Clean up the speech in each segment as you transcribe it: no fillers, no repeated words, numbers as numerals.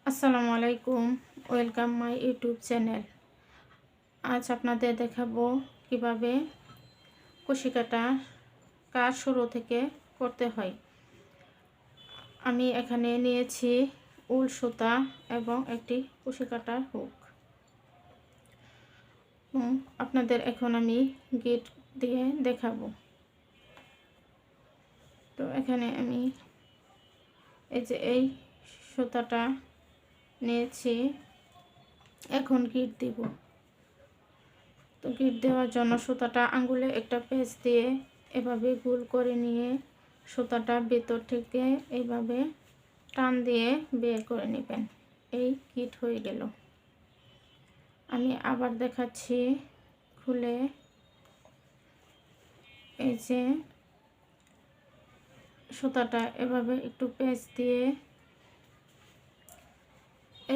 আসসালামু আলাইকুম, welcome my YouTube channel. আজ আপনাদের দেখাবো কিভাবে কুশি কাটা কাজ শুরু থেকে করতে হয়। আমি এখানে নিয়েছি উল সুতা এবং একটি কুশি কাটার হুক। আপনাদের এখন আমি গিট দিয়ে দেখাবো। তো এখানে আমি এই সুতাটা নিয়েছি, এখন গিট দিব। তো গিট দেওয়ার জন্য সুতাটা আঙ্গুলে একটা পেঁচ দিয়ে এভাবে গোল করে নিয়ে সুতাটা ভেতর থেকে এইভাবে টান দিয়ে বের করে নেবেন। এই গিট হয়ে গেল। আমি আবার দেখাচ্ছি খুলে। এই যে সুতাটা এভাবে একটু পেঁচ দিয়ে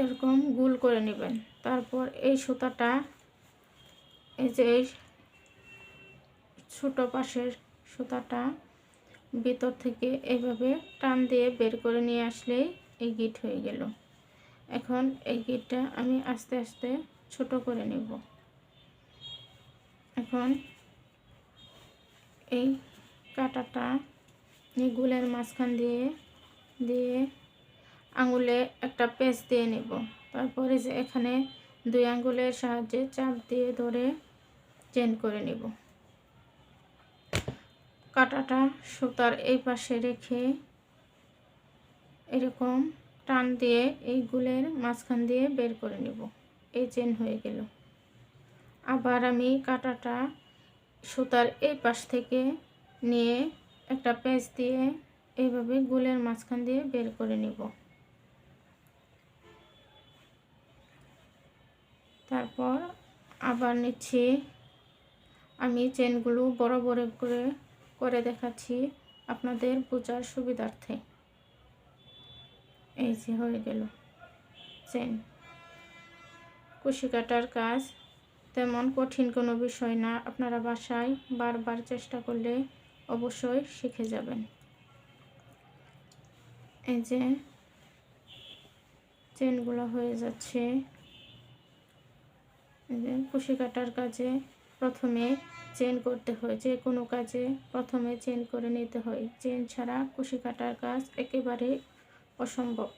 এরকম গোল করে নেবেন। তারপর এই সুতাটা এই যে এই ছোট পাশের সুতাটা ভিতর থেকে এইভাবে টান দিয়ে বের করে নিয়ে আসলেই এই গিট হয়ে গেল। এখন এই গিটটা আমি আস্তে আস্তে ছোট করে নেব। এখন এই কাঁটাটা এই গুলের মাঝখান দিয়ে আঙুলে একটা পেঁচ দিয়ে নেব। তারপরে যে এখানে 2 আঙ্গুলের সাহায্যে চাপ দিয়ে ধরে চেন করে নেব। কাঁটাটা সুতার এই পাশে রেখে এরকম টান দিয়ে এই গুলের মাঝখান দিয়ে বের করে নেব। এই চেন হয়ে গেল। আবার আমি কাঁটাটা সুতার এই পাশ থেকে নিয়ে একটা পেঁচ দিয়ে এইভাবে গুলের মাঝখান দিয়ে বের করে নেব। তারপর আবার নিচ্ছি। আমি চেনগুলো বড় বড় করে দেখাচ্ছি আপনাদের বোঝার সুবিধার্থে। এই যে হয়ে গেল চেন। কুশি কাটার কাজ তেমন কঠিন কোনো বিষয় না। আপনারা বাসায় বারবার চেষ্টা করলে অবশ্যই শিখে যাবেন। এই যে চেনগুলো হয়ে যাচ্ছে। এই যে কুশি কাটার কাজে প্রথমে চেন করতে হয়। যে কোনো কাজে প্রথমে চেন করে নিতে হয়। চেন ছাড়া কুশি কাটার কাজ একেবারে অসম্ভব।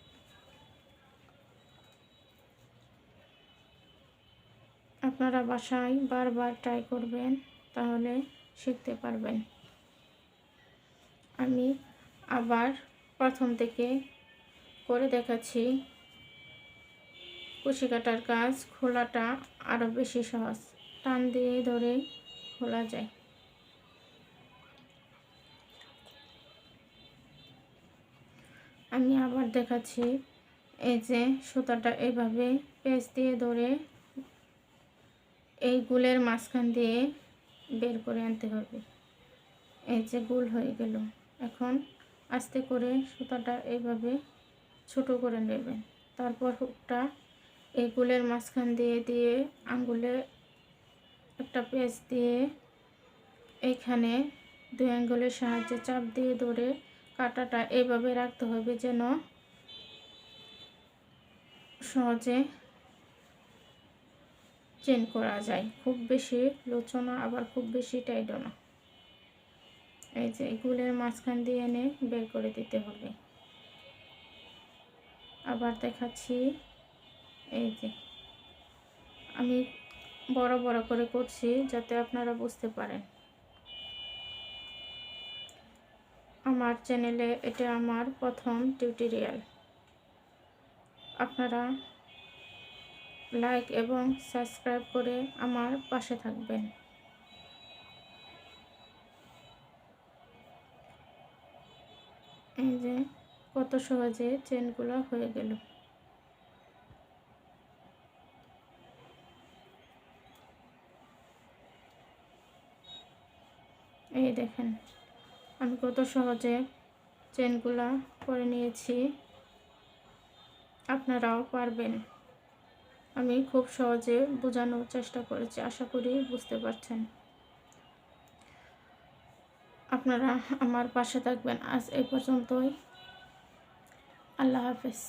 আপনারা বাসায় বারবার ট্রাই করবেন, তাহলে শিখতে পারবেন। আমি আবার প্রথম থেকে করে দেখাচ্ছি। কুশি কাটার কাজ খোলাটা আরও বেশি সহজ। টান দিয়ে ধরে খোলা যায়। আমি আবার দেখাচ্ছি। এই যে সুতাটা এইভাবে পেঁচ দিয়ে ধরে এই গুলের মাঝখান দিয়ে বের করে আনতে হবে। এই যে গোল হয়ে গেল। এখন আস্তে করে সুতাটা এইভাবে ছোট করে নেবেন। তারপর হুকটা এই গুলের মাঝখান দিয়ে আঙ্গুলে একটা পেঁচ দিয়ে এইখানে 2 আঙ্গুলের সাহায্যে চাপ দিয়ে ধরে কাঁটাটা এইভাবে রাখতে হবে যেন সহজে চেন করা যায়। খুব বেশি লুচো না, আবার খুব বেশি টাইটও না। এই যে গুলের মাঝখান দিয়ে এনে বের করে দিতে হবে। আবার দেখাচ্ছি। এই যে আমি বড় বড় করে করছি যাতে আপনারা বুঝতে পারেন। আমার চ্যানেলে এটা আমার প্রথম টিউটোরিয়াল। আপনারা লাইক এবং সাবস্ক্রাইব করে আমার পাশে থাকবেন। এই যে কত সহজে চেনগুলো হয়ে গেল। এই দেখেন আমি কত সহজে চেনগুলা করে নিয়েছি। আপনারাও পারবেন। আমি খুব সহজে বোঝানোর চেষ্টা করেছি, আশা করি বুঝতে পারছেন। আপনারা আমার পাশে থাকবেন। আজ এই পর্যন্তই। আল্লাহ হাফেজ।